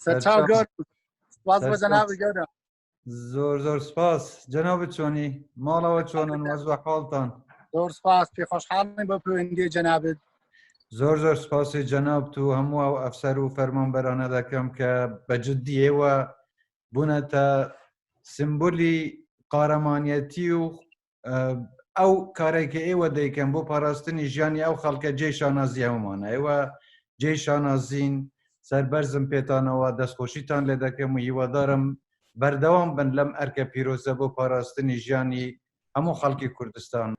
سەرچاو گەور سپاس بۆ جەنابی گەورە زۆر سپاس جەنابەت چۆنی ماڵەوە چۆنن وەزوە حاڵتان زۆر سپاس پێ خۆشحاڵین بە پەیوەندی جەنابەت زۆر سپاسی جەنابەت و هەموو ئەو ئەفسەر و فەرمانبەرانە دەکەم کە بەجددی ئێوە بوونەتە سمبولی قارەمانیەتی و ئەو کارێککە ئێوە دەیکەن بۆ پاراستنی ژیانی ئەو خەڵکە جێی شانازی هەمومانە ئێوە جێی شانازین سەربەرزم پێتانەوە دەستخۆشیتان لێ دەکەم و هیوادارم بەردەوام بن لەم ئەرکە پیرۆزە بۆ پاراستنی ژیانی هەموو خەڵکی کوردستان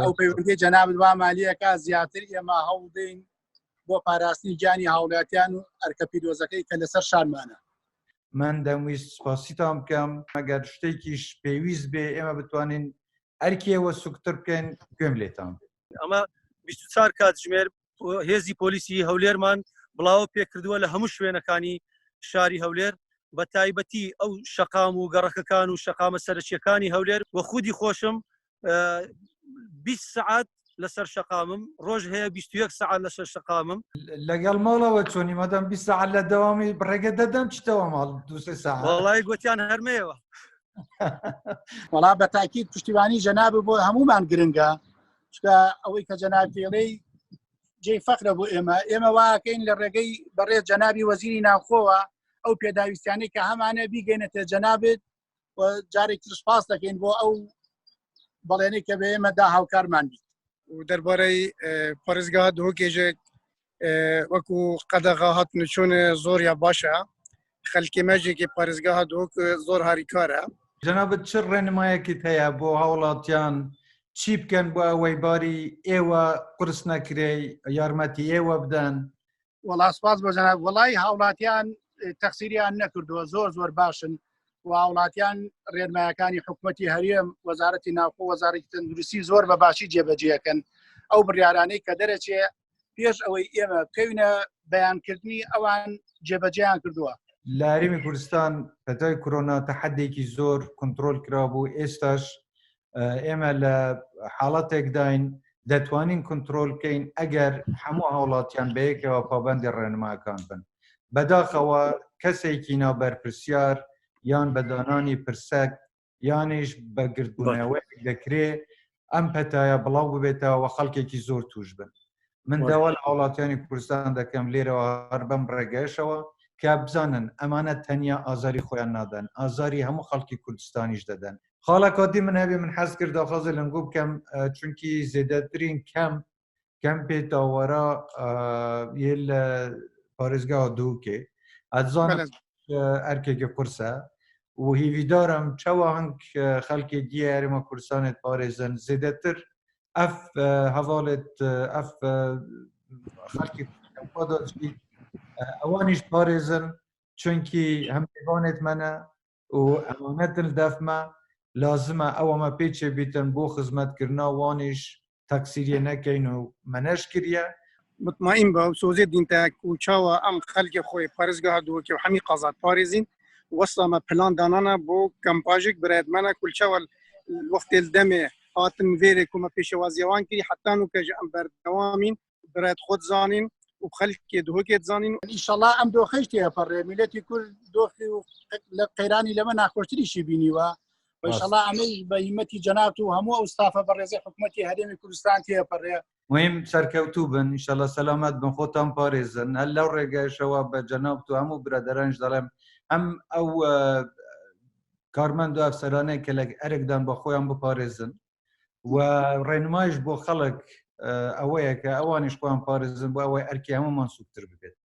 ئەو پەیوەندی جەنابەت وا مالیەکە زیاتر ئێمە هەوڵدەین بۆ پاراستنی گیانی هاوڵاتیان و ئەرکە پیرۆزەکەی کە لەسەر شانمانە من دەمویست سپاسیتان بکەم ئەگەر شتێکیش پێویست بێ ئێمە بتوانین ئەرکیەوە سوکتر بکەین گوێم لێتان ئەمە 24 کاتژمێر هێزی پۆلیسی هەولێرمان بڵاو پێکردووە لە هەموو شوێنەکانی شاری هەولێر بە تایبەتی ئەو شەقام و گەڕەکەکان و شەقامە سەرچیەکانی هەولێر وە خودی خۆشم 20 سعات لەسەر شەقامم ڕۆژ هەیە 21 سعات لەسەر شەقامم لەگەڵ ماڵەوە چۆنی مەدەم 20 سعات لە دەوامی ڕێگە دەدەم چتەوە ماڵ 2 سعات وەڵای گوتیان هەرمەیەوە وەڵا بە تاکید پشتیوانی جەنابە بۆ هەمومان گرنگە چکە ئەوەی کە جەناب دێڵەی جێی فەخرە بۆ ئێمە واکەین لە ڕێگەی بەڕێز جەنابی وەزیری ناوخۆوە ئەو پێداویستیانەی کە هەمانە بیگەینێتە جەنابێت و جارێکی سپاس دەکەین بۆ ئەو بەڵێنەی کە بە ئێمەدا هاوکارمان بیت و دەربارەی پارێزگاها دهۆکێژێک وەکو قەدەغا هاتنچۆن زۆر یا باشە خەلکی مەژێکی پارێزگاها دهۆک زۆر هاریکارە جەنابەت چ ڕێنمایەکیت هەیە بۆ هاوڵاتیان چی بکەن بۆ ئەوەی باری ئێوە قرس نەکرێ یارمەتی ئێوە بدەن وەڵا سپاس بۆ جەناب وەڵای هاوڵاتیان تەقسیریان نەکردووە زۆر باشن و هاوڵاتیان ڕێنمایەکانی حکوومەتی هەرێم وەزارەتی ناوخۆ وەزارەتی تەندروستی زۆر بە باشی جێبەجێەکەن ئەو بڕیارانەی کە دەرەچێ پێش ئەوەی ئێمە بکەوینە بەیانکردنی ئەوان جێبەجێیان کردووە لە هەرێمی کوردستان پەتای کۆرۆنا تەحەدێکی زۆر کۆنترۆل کرابوو ئێستاش ئێمە لە حاڵەتێکداین دەتوانین کۆنترۆل بکەین ئەگەر هەموو هاوڵاتیان بەیەکەوە پابەندی ڕێنماکان بن بەداخەوە کەسێکی ناوبەرپرسیار یان بەدانانی پرسەک یانیش بە گردبوونەوەی دەکرێت ئەم پەتایە بڵاو ببێتەوە خەڵکێکی زۆر توش بن من داوا لە وڵاتیانی کوردستان دەکەم لێرەوە هەر بەم ڕێگەشەوە کە بزانن ئەمانە تەنیا ئازاری خۆیان نادەن ئازاری هەموو خەڵکی کوردستانیش دەدەن خاڵە کاتی من هەبێ من حەز کرد داخوازە لەنگۆ بکەم چونکی زێدەترین کەم پێتاوەرە یە لە پارێزگاها دووکێ ئەتزانم ئەرکێکی قورسە و هیویدارم چاوە هەنگ خەڵکی دیە هەرێمە کوردستانێت پارێزن زێدەتر ئەف هەواڵێت ئەف خەڵکی ئەوانیش پارێزن چونکی هەم پێوانێت منە و ئەمانەتن دەفمە لازمە ئەوەمە پێچێ بیتن بۆ خزمەتکردنا وانیش تەقسیریە نەکەین و منەش کردە مطمئن بە سۆزێ دینتەک و چاوە ئەم خەلکی خۆی پارێزگاها دهۆکێ و هەمی قازات پارێزین وەسڵامە پلان دانانە بۆ کەمپاژێک برایەتمانە کولچاوە وەختێ دەمێ هاتن vêrê ku me pêşewaziywan kirî heta nû ke ji em berdewamîn birayet xwe dizanîn û xelkê dihokê dizanîn ئینشەڵا ئەم دۆخەش تێپەڕێ میلەتی کورد دۆخی و لە قەیرانی لەمە ناخۆشتریشی بینیوە ئینشەڵا ئەمەی بە هیمەتی جەناب و هەموو ئەو ستافە بەڕێزەی حکوومەتی هەرێمی کوردستان تێپەڕێ مهم سەرکەوتوو بن ئینشەڵا سەلامەت بن خۆتان پارێزن هەر لەو ڕێگەشەوە بە جەناب و هەموو برادەرانش دەڵێم ئەم ئەو کارمەند و ئەفسەرانەی کە لە ئەرێکدان بە خۆیان بپارێزن و ڕێنمایش بۆ خەڵک ئەوەیە کە ئەوانیش خۆیان پارێزن بۆ ئەوەی ئەرکی هەمومان سوکتر ببێت